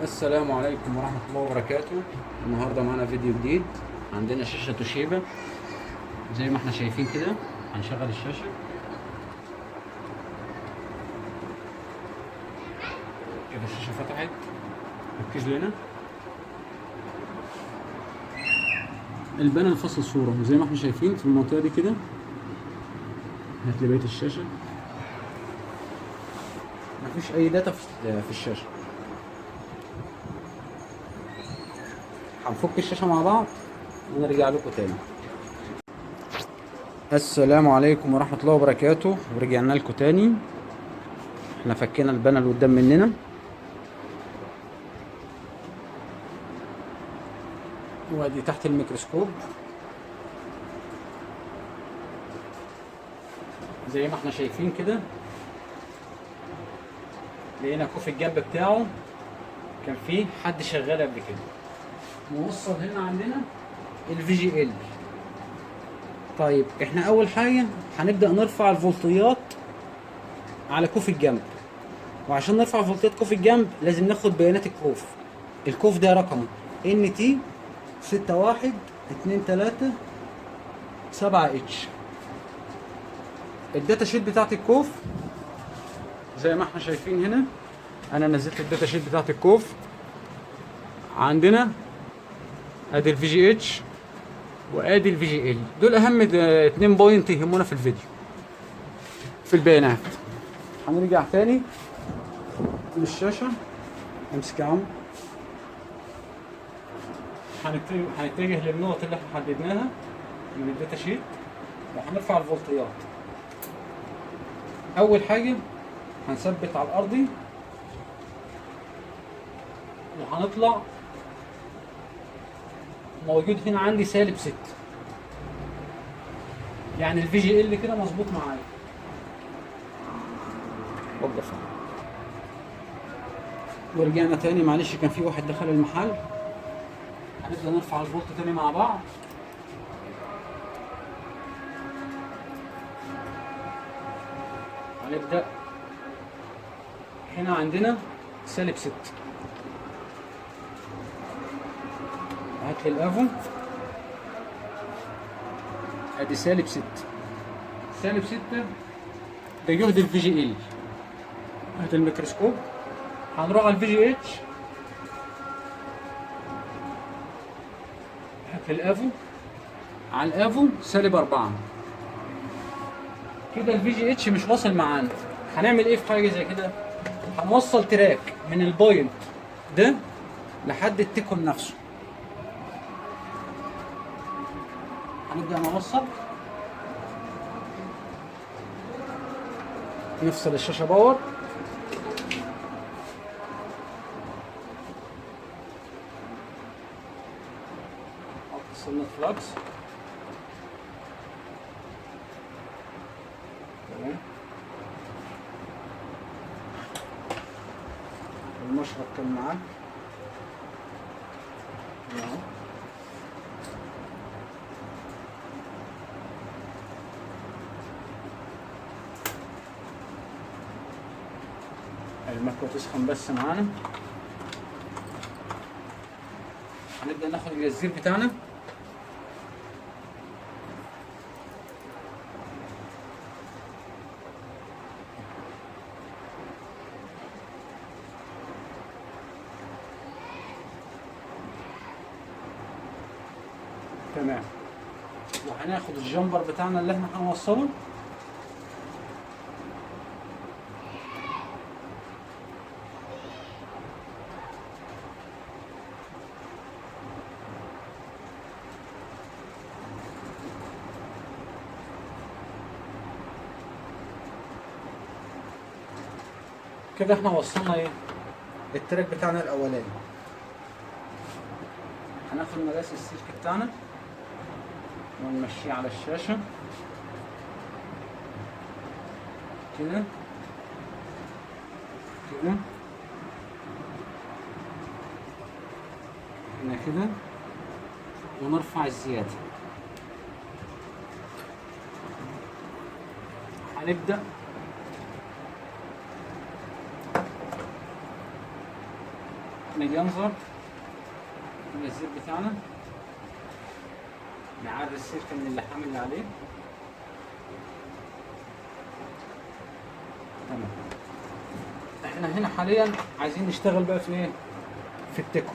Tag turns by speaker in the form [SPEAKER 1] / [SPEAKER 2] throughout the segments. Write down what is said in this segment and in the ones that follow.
[SPEAKER 1] السلام عليكم ورحمة الله وبركاته. النهاردة معنا فيديو جديد. عندنا شاشة توشيبا زي ما احنا شايفين كده. هنشغل الشاشة كده. الشاشة فتحت. ركز لنا. البانل فصل صورة زي ما احنا شايفين في المنطقة دي كده. هات لي بقية الشاشة. مفيش أي داتا في الشاشة. هنفك الشاشة مع بعض ونرجع لكم تاني. السلام عليكم ورحمة الله وبركاته، ورجعنا لكم تاني. احنا فكينا البانل قدام مننا، وادي تحت الميكروسكوب زي ما احنا شايفين كده. لقينا كوف الجنب بتاعه كان فيه حد شغال قبل كده. موصل هنا عندنا الفي جي ال. طيب احنا اول حاجه هنبدا نرفع الفولتيات على كوف الجنب، وعشان نرفع فولتيات كوف الجنب لازم ناخد بيانات الكوف. الكوف ده رقمه ان تي 6123 اتش. الداتا شيت بتاعت الكوف زي ما احنا شايفين هنا. انا نزلت الداتا شيت بتاعت الكوف. عندنا ادي الفي جي اتش وادي الفي جي ال. دول اهم 2 بوينت يهمونا في الفيديو في البيانات. هنرجع تاني للشاشه. امسك يا عم. هنتجه للنقط اللي احنا حددناها من الداتا شيت وهنرفع الفولتيات. اول حاجه هنثبت على الارضي وهنطلع. موجود هنا عندي -6، يعني الفي جي ال كده مظبوط معايا. وقف. ورجعنا تاني، معلش كان في واحد دخل المحل. هنبدأ نرفع الفولت تاني مع بعض. هنبدأ هنا عندنا -6. هات لي الافو. ادي -6. -6 ده جهد الفي جي ال. هات الميكروسكوب. هنروح على الفي جي اتش. هات لي الافو. على الافو -4. كده الفي جي اتش مش واصل معانا. هنعمل ايه في حاجه زي كده؟ هنوصل تراك من البوينت ده لحد التيكون نفسه. هنبدأ نوصل. نفصل الشاشة باور. نحط سنة فلكس. تمام. المشرط كان معاك اهو. المكوة تسخن بس معانا. هنبدأ ناخد الجزير بتاعنا. تمام. وهناخد الجمبر بتاعنا اللي احنا هنوصله. كده احنا وصلنا ايه؟ التراك بتاعنا الاولاني. هناخد مقاس السلك بتاعنا ونمشيه على الشاشة كده كده. هنا كده. ونرفع الزيادة. هنبدأ نيجي ننظر الزيت بتاعنا، نعري السلك من اللحام اللي عليه. تمام. احنا هنا حاليا عايزين نشتغل بقى في ايه؟ في التكو.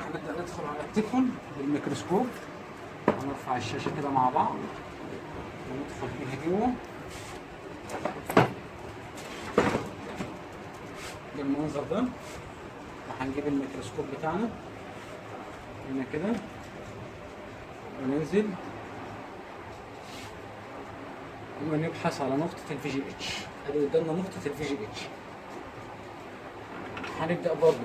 [SPEAKER 1] هنبدأ ندخل على التكون بالميكروسكوب، هنرفع الشاشة كده مع بعض وندخل فيها جوه بالمنظر ده. وهنجيب الميكروسكوب بتاعنا هنا كده وننزل ونبحث على نقطة الفي جي اتش. ادي قدامنا نقطة الفي جي اتش. هنبدأ برضه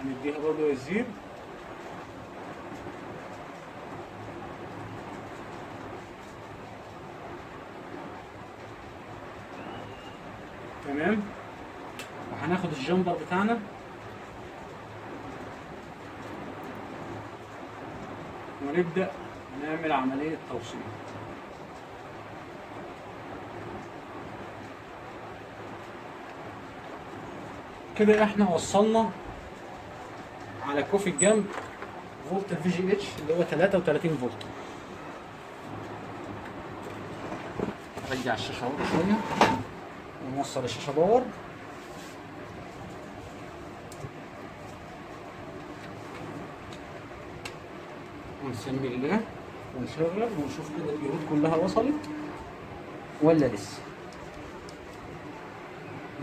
[SPEAKER 1] هنديها برضه الزير. تمام. وهناخد الجمبر بتاعنا ونبدأ نعمل عملية توصيل. كده احنا وصلنا على كوفي الجنب فولت الفي جي اتش اللي هو 33 فولت. نرجع الشاشة ورا شوية ونوصل الشاشة باور. ونسمي الله ونشغل ونشوف كده الجهود كلها وصلت ولا لسه.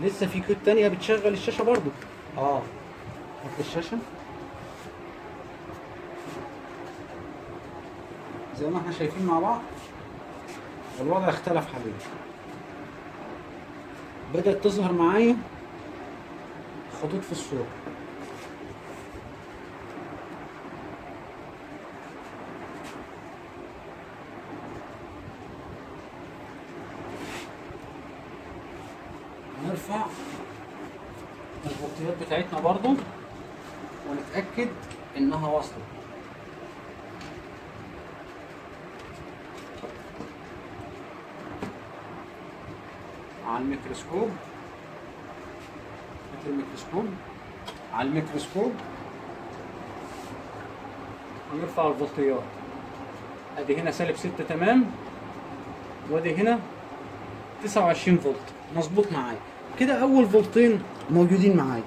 [SPEAKER 1] لسه في كود تانية بتشغل الشاشة برضو. هات الشاشة زي ما احنا شايفين مع بعض. الوضع اختلف حاليا، بدأت تظهر معايا خطوط في الصورة. هنرفع الفولتيات بتاعتنا برضو ونتأكد انها واصلة. على الميكروسكوب، هات الميكروسكوب على الميكروسكوب ونرفع الفولتيات. ادي هنا -6 تمام، وادي هنا 29 فولت مظبوط معايا. كده اول فولتين موجودين معايا.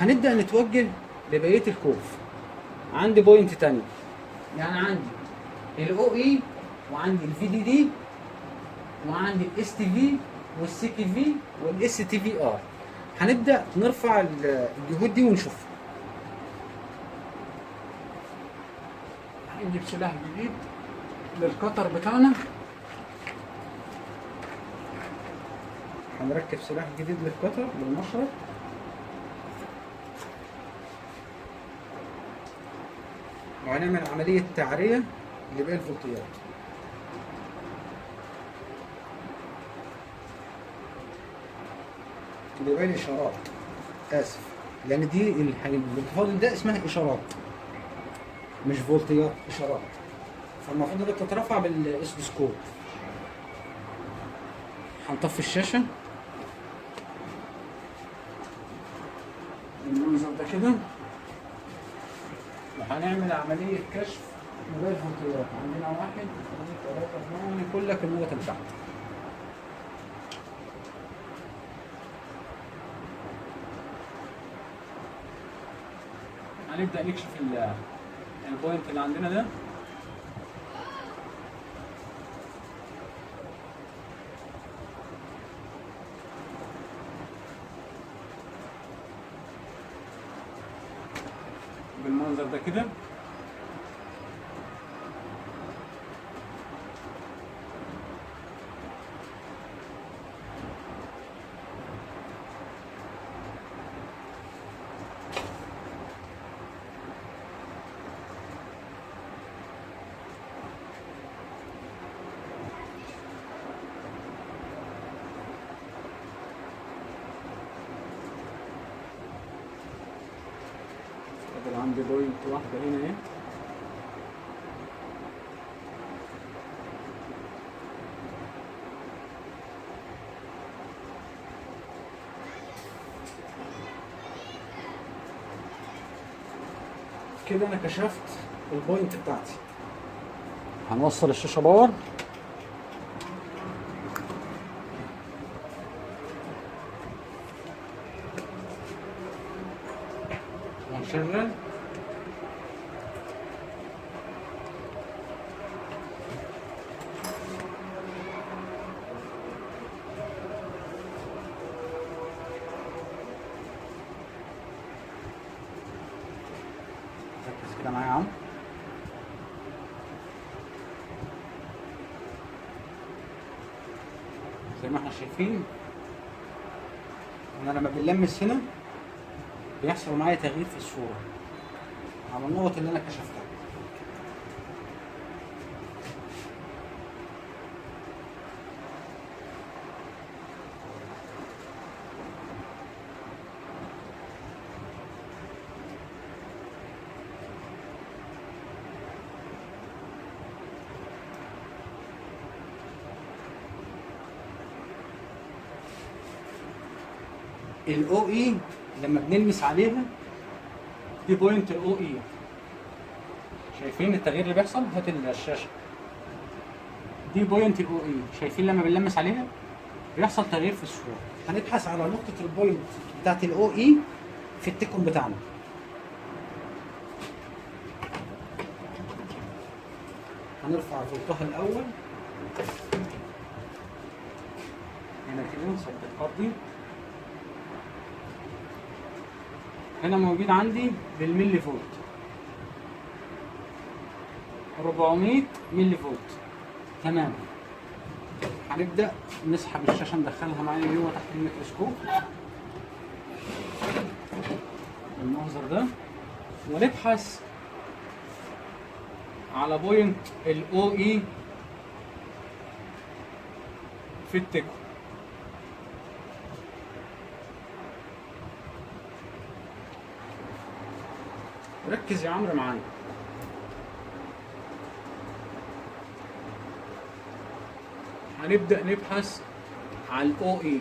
[SPEAKER 1] هنبدأ نتوجه لبقية الكوف. عندي بوينت تانية، يعني عندي الاو اي وعندي الفي دي دي وعندي الاس تي في والسي كي في والاس تي في ار. هنبدأ نرفع الجهود دي ونشوفها. هنجيب سلاح جديد للقطر بتاعنا. هنركب سلاح جديد للقطر بالمشرط. وهنعمل عملية تعرية لباقي الفولتيات. لباقي الإشارات، آسف، لأن دي الفاضل ده اسمها إشارات مش فولتيات، إشارات. فالمفروض إنها تترفع بالإسلسكوب. هنطفي الشاشة بالمنظر ده كده، وهنعمل عملية كشف موبايل فولتيات. عندنا 1 2 3 4 ونقول لك النقطة بتاعته. هنبدأ نكشف البوينت اللي عندنا ده. بالمنظر ده كده. فاضل عندي بوينت واحدة هنا اهي. كده انا كشفت البوينت بتاعتي. هنوصل الشاشة باور ونشغل. ركز كده معايا يا عم. زي ما احنا شايفين انا لما بنلمس هنا بيحصل معايا تغيير في الصورة على النقط اللي انا كشفتها. الاو اي لما بنلمس عليها دي بوينت الاو اي. شايفين التغيير اللي بيحصل؟ هات الشاشه. دي بوينت الاو اي، شايفين لما بنلمس عليها بيحصل تغيير في الصوره. هنبحث على نقطه البوينت بتاعت الاو اي في التكون بتاعنا. هنرفع فولتها الاول هنا كده، نثبت خطي. هنا موجود عندي بالملي فولت 400 ملي فولت. تمام. هنبدأ نسحب الشاشة ندخلها معايا جوه تحت الميكروسكوب المنظر ده، ونبحث على بوينت الاو اي في التكو. ركز يا عمرو معايا. هنبدأ نبحث على الاو اي.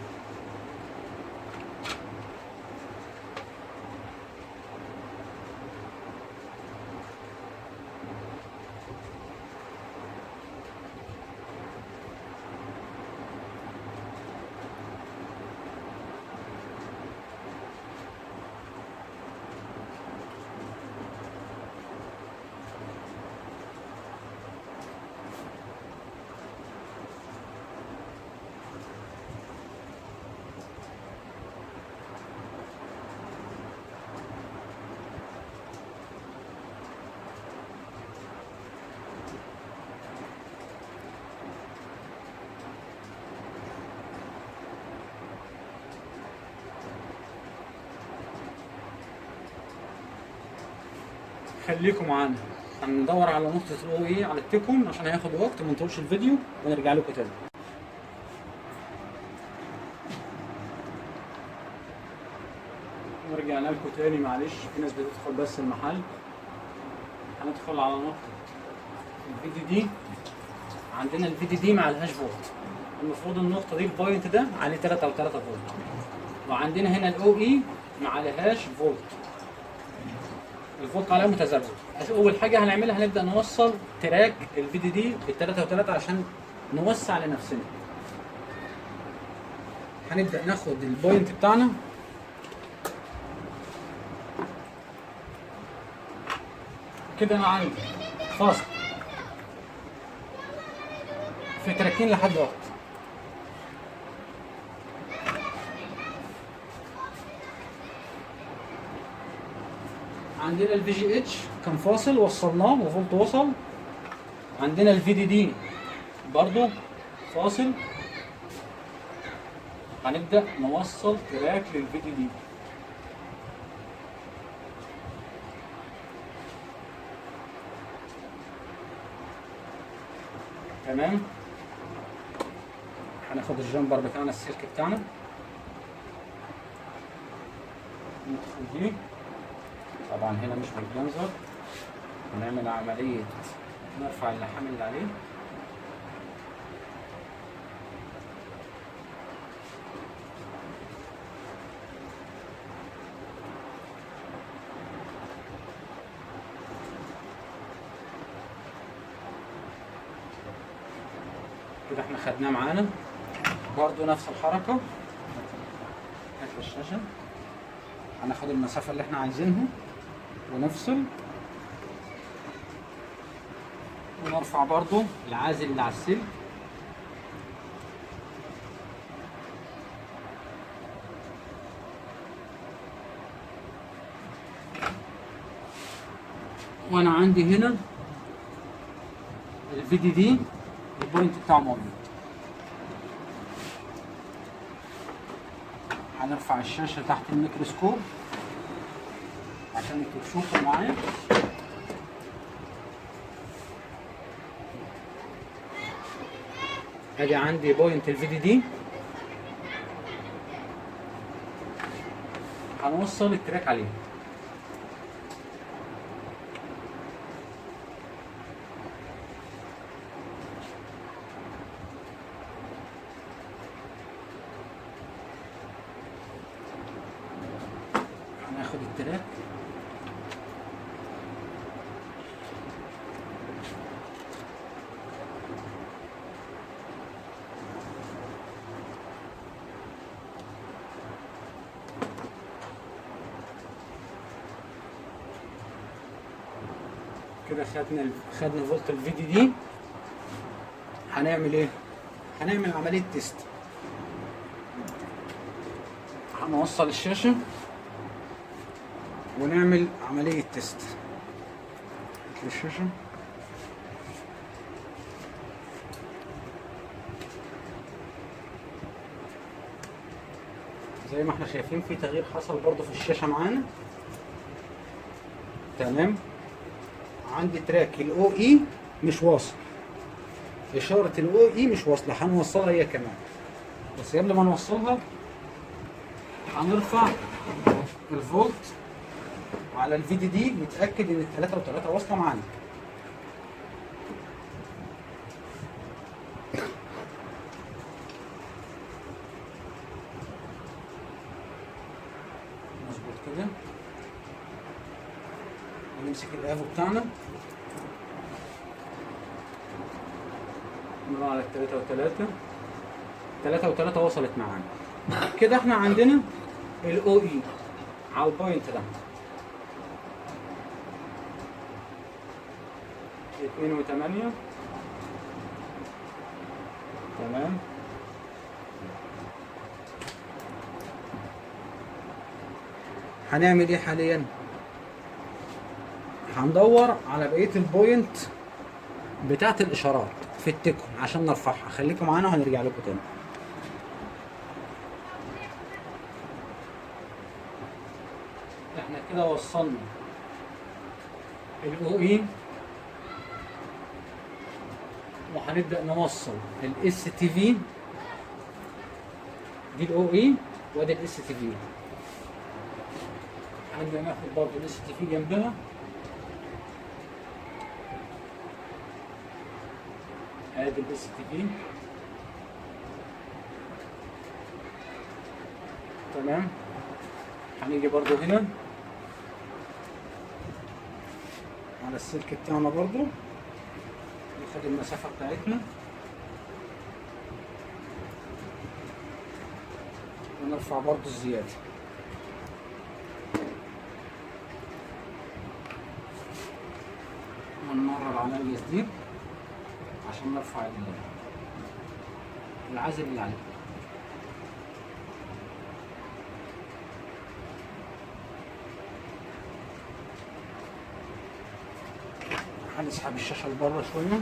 [SPEAKER 1] خليكم معانا، هندور على نقطة الاو اي على التكون عشان هياخد وقت وما نطولش الفيديو ونرجع لكم تاني. ورجعنا لكم تاني، معلش في ناس بتدخل بس المحل. هندخل على نقطة الفي دي دي. عندنا الفي دي دي ما عليهاش فولت، المفروض النقطة دي البوينت ده عليه 3 أو 3 فولت، وعندنا هنا الاو اي ما عليهاش فولت، الفولت عليها متذبذب. اول حاجه هنعملها هنبدا نوصل تراك الفي دي دي بال3 و3 عشان نوسع لنفسنا. هنبدا ناخد البوينت بتاعنا كده. انا عندي فاصل في تراكين لحد دلوقتي. عندنا الفي جي اتش كان فاصل وصلناه وفولت وصل. عندنا الفي دي دي برضو فاصل. هنبدأ نوصل تراك للفي دي دي. تمام. هناخد الجمبر بتاعنا السلك بتاعنا ندخل بيه طبعا هنا مش بالجنزر، هنعمل عملية نرفع اللحام اللي عليه. كده احنا خدناه معانا، برضو نفس الحركة. هات الشاشة، هناخد المسافة اللي احنا عايزينها ونفصل، ونرفع برضو العازل اللي على السلك. وانا عندي هنا الفي دي دي البوينت بتاعه موجود. هنرفع الشاشة تحت الميكروسكوب عشان انتوا تشوفوا معايا. ادي عندي بوينت الفي دي دي، هنوصل التراك عليه. هناخد التراك كده، خدنا فولت الفي دي دي. هنعمل ايه؟ هنعمل عملية تيست. هنوصل الشاشة ونعمل عملية تيست. الشاشة زي ما احنا شايفين في تغيير حصل برضو في الشاشة معانا. تمام. عندي تراك الاو اي مش واصل، اشارة الاو اي مش واصلة، هنوصلها هي كمان. بس قبل ما نوصلها هنرفع الفولت على الفي دي دي، نتأكد ان التلاتة وتلاتة واصلة معانا. مظبوط كده. نمسك الافو بتاعنا نروح على التلاتة وتلاتة، تلاتة وتلاتة وصلت معانا. كده احنا عندنا الاو اي على البوينت ده 2.8. تمام. هنعمل ايه حاليا؟ هندور على بقية البوينت بتاعت الاشارات في التكو عشان نرفعها. خليكم معانا وهنرجع لكم تاني. احنا كده وصلنا الاو اي، وهنبدأ نوصل الاس تي في. دي الاو اي وادي الاس تي في. هنبدأ ناخد برضه الاس تي في جنبها. ادي الاس تي في. تمام. هنيجي برضه هنا على السلك بتاعنا برضه، ناخد المسافة بتاعتنا ونرفع برضه الزيادة. ونمرر العملية جديد عشان نرفع العازل اللي عليه. هنسحب الشاشة لبره شوية.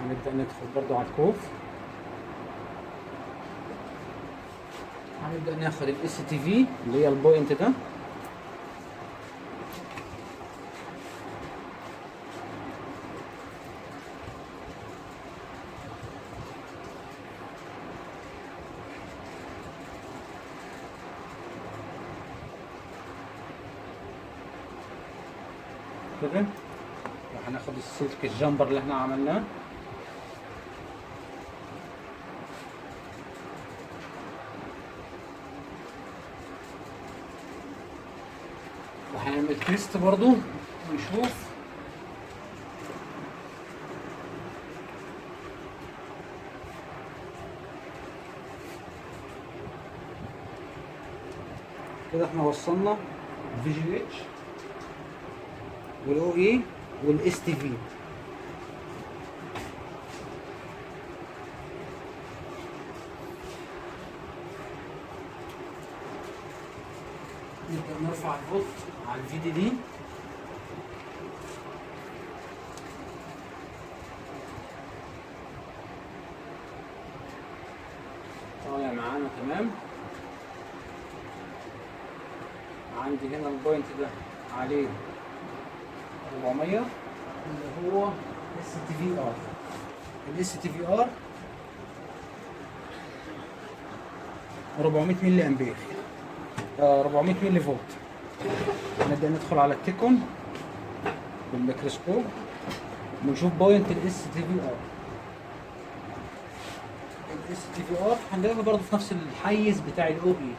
[SPEAKER 1] هنبدأ ندخل برضو على الكوف. هنبدأ ناخد الاس تي في اللي هي البوينت ده، كده، وهناخد السلك الجامبر اللي احنا عملناه. وهنعمل تيست برضو ونشوف. كده احنا وصلنا الفي جي اتش والاو اي والاس تي في. نبدأ نرفع الفولت على الفي دي دي. طالع معانا تمام. عندي هنا البوينت ده عليه 400 اللي هو اس تي في ار. الاس تي في ار 400 ملي امبير، 400 ملي فولت. نبدأ ندخل على التيكون بالميكروسكوب ونشوف بوينت الاس تي في ار. الاس تي في ار هنلاقيها برضه في نفس الحيز بتاع الاو اي.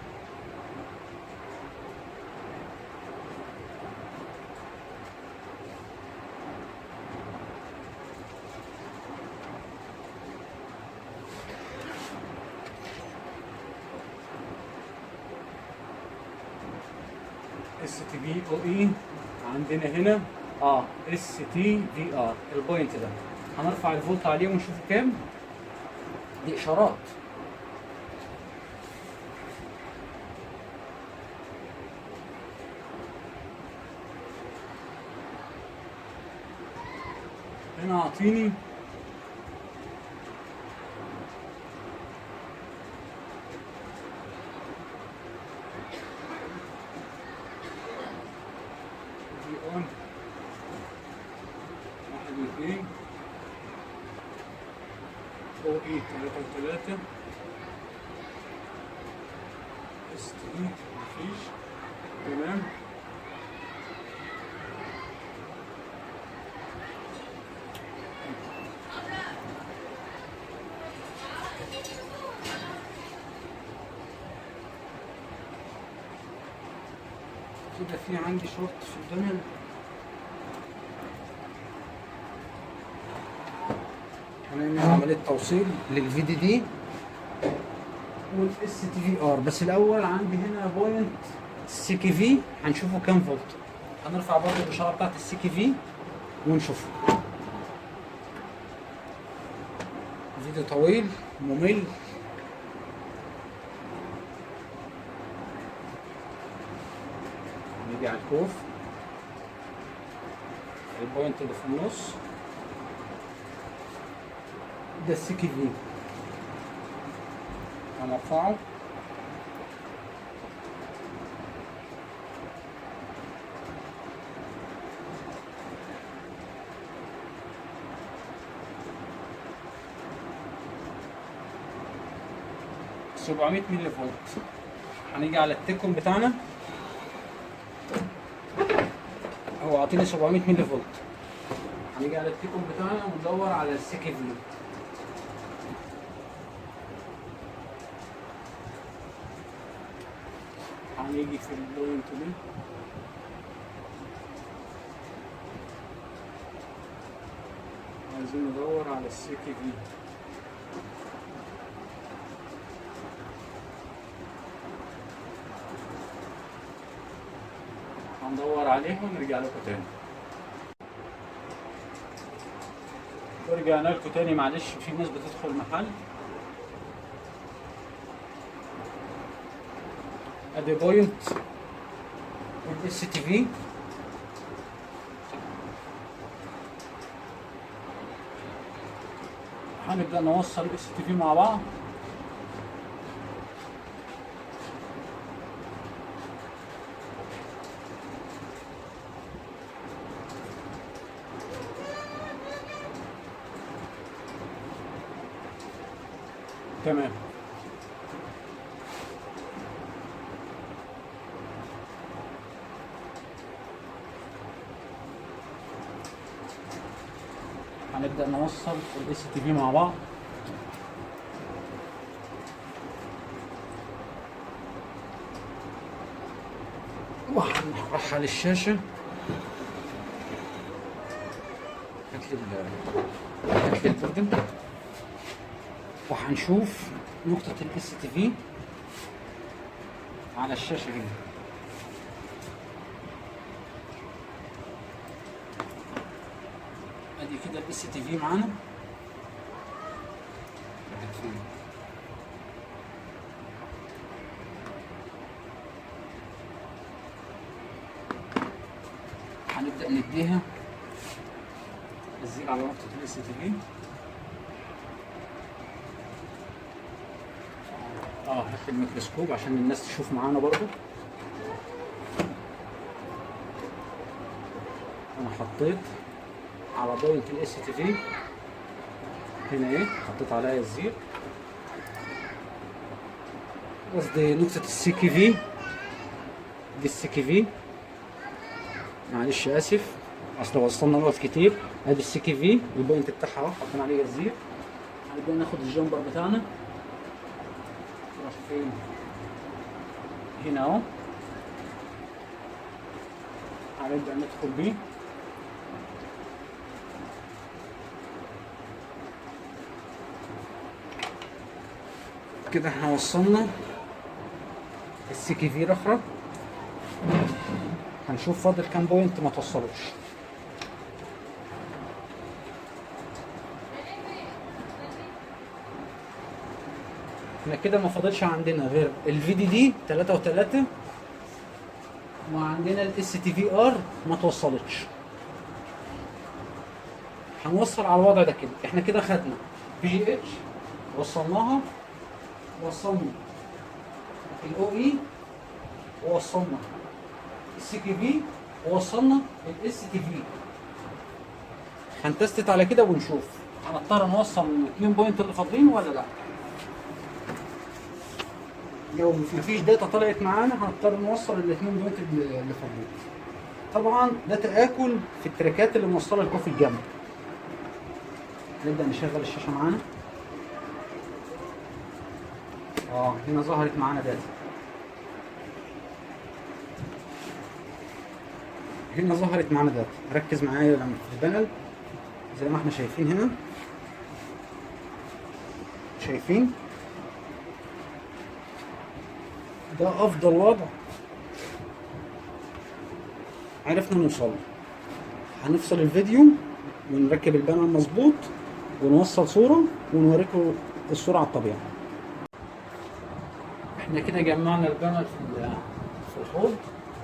[SPEAKER 1] اس تي في او اي عندنا هنا اس تي في ار. البوينت ده هنرفع الفولت عليه ونشوف كام. دي اشارات. هنا اعطيني 2 او اي 3 اس تي مفيش. تمام. كده في عندي شورت في الدنيا. هنعمل عملية توصيل للفي دي دي والاس تي في ار. بس الاول عندي هنا بوينت السي كي في هنشوفه كام فولت. هنرفع برضه الاشاره بتاعت السي كي في ونشوفه. فيديو طويل ممل. نيجي على الكوف، البوينت اللي في النص ده السي كي في. هنرفعه سبعمية ملي فولت. هنيجي على التيكون بتاعنا، هو عاطيني 700 ملي فولت. هنيجي على التيكون بتاعنا وندور على السي كي في. هنيجي في البوينت دي عايزين ندور على السي كي في. هندور عليه ونرجع لكم تاني. ورجعنا لكم تاني. معلش في ناس بتدخل المحل. ادي بوينت الاس تي في. هنبدأ نوصل الاس تي في مع بعض. تمام. هنبدأ نوصل الاس تي في مع بعض. وهنرحل الشاشة. هات لي البوردن، وهنشوف نقطة الاس تي في على الشاشة هنا. ادي كده الاس تي في معانا. هنبدأ نديها الزير على نقطة الاس تي في. هات الميكروسكوب عشان الناس تشوف معانا برضو. انا حطيت على بوينت الاس تي في هنا ايه، حطيت عليها الزير، قصدي نقطة السي كي في دي، السي كي في، معلش اسف اصل وصلنا نقط كتير. ادي السي كي في البوينت بتاعها اهو، حطينا عليها الزير. هنبدأ ناخد الجامبر بتاعنا راح فين، هنا اهو. هنبدأ ندخل بيه. كده احنا وصلنا السي كي في رخرة. هنشوف فاضل كام بوينت ما توصلوش. احنا كده ما فاضلش عندنا غير الفي دي دي 3 و3، وعندنا الاس تي في ار ما توصلتش. هنوصل على الوضع ده كده. احنا كده خدنا في جي اتش وصلناها، وصلنا الاو اي، ووصلنا السي كي في، ووصلنا الاس تي في. هنتستت على كده ونشوف هنضطر نوصل الاثنين بوينت اللي فاضلين ولا لا. لو مفيش داتا طلعت معانا هنضطر نوصل الاثنين بوينت اللي فاضلين. طبعا ده تآكل في التراكات اللي موصله الكوفي الجنب. نبدأ نشغل الشاشة معانا. هنا ظهرت معانا داتا. هنا ظهرت معانا داتا. ركز معايا لما في البانل زي ما احنا شايفين هنا. شايفين؟ ده أفضل وضع عرفنا نوصله. هنفصل الفيديو ونركب البانل مظبوط ونوصل صورة ونوريكم الصورة على الطبيعة. احنا كده جمعنا البانل في الحوض،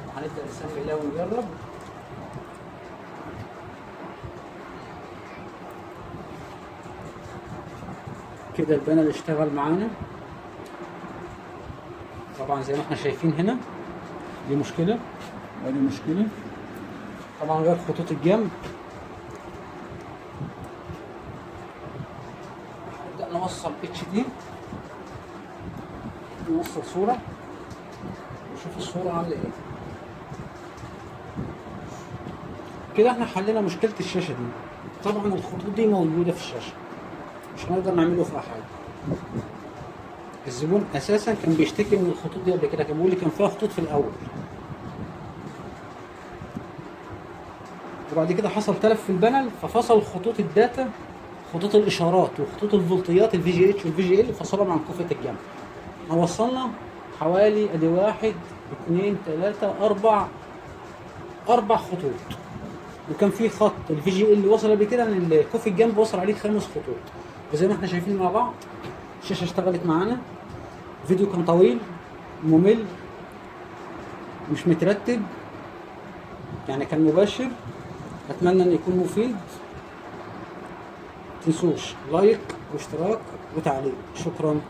[SPEAKER 1] وهنبدأ نسمي الله ونجرب. كده البانل اشتغل معانا. طبعا زي ما احنا شايفين هنا دي مشكلة ودي مشكلة. طبعا غير خطوط الجنب. نبدأ نوصل اتش دي، نوصل صورة نشوف الصورة عاملة ايه. كده احنا حلينا مشكلة الشاشة دي. طبعا الخطوط دي موجودة في الشاشة، مش هنقدر نعمله فيها حاجة. الزبون اساسا كان بيشتكي من الخطوط دي قبل كده، كان بيقول لي كان فيها خطوط في الاول، وبعد كده حصل تلف في البانل ففصل خطوط الداتا، خطوط الاشارات وخطوط الفولتيات الفي جي اتش والفي جي ال، فصلهم عن كفة الجنب. وصلنا حوالي ادي 1 2 3 4 خطوط، وكان في خط الفي جي ال وصل قبل كده ان الكوفي الجنب وصل عليه 5 خطوط. وزي ما احنا شايفين مع بعض الشاشة اشتغلت معانا. الفيديو كان طويل ممل مش مترتب، يعني كان مباشر. اتمنى ان يكون مفيد. متنسوش لايك واشتراك وتعليق. شكرا.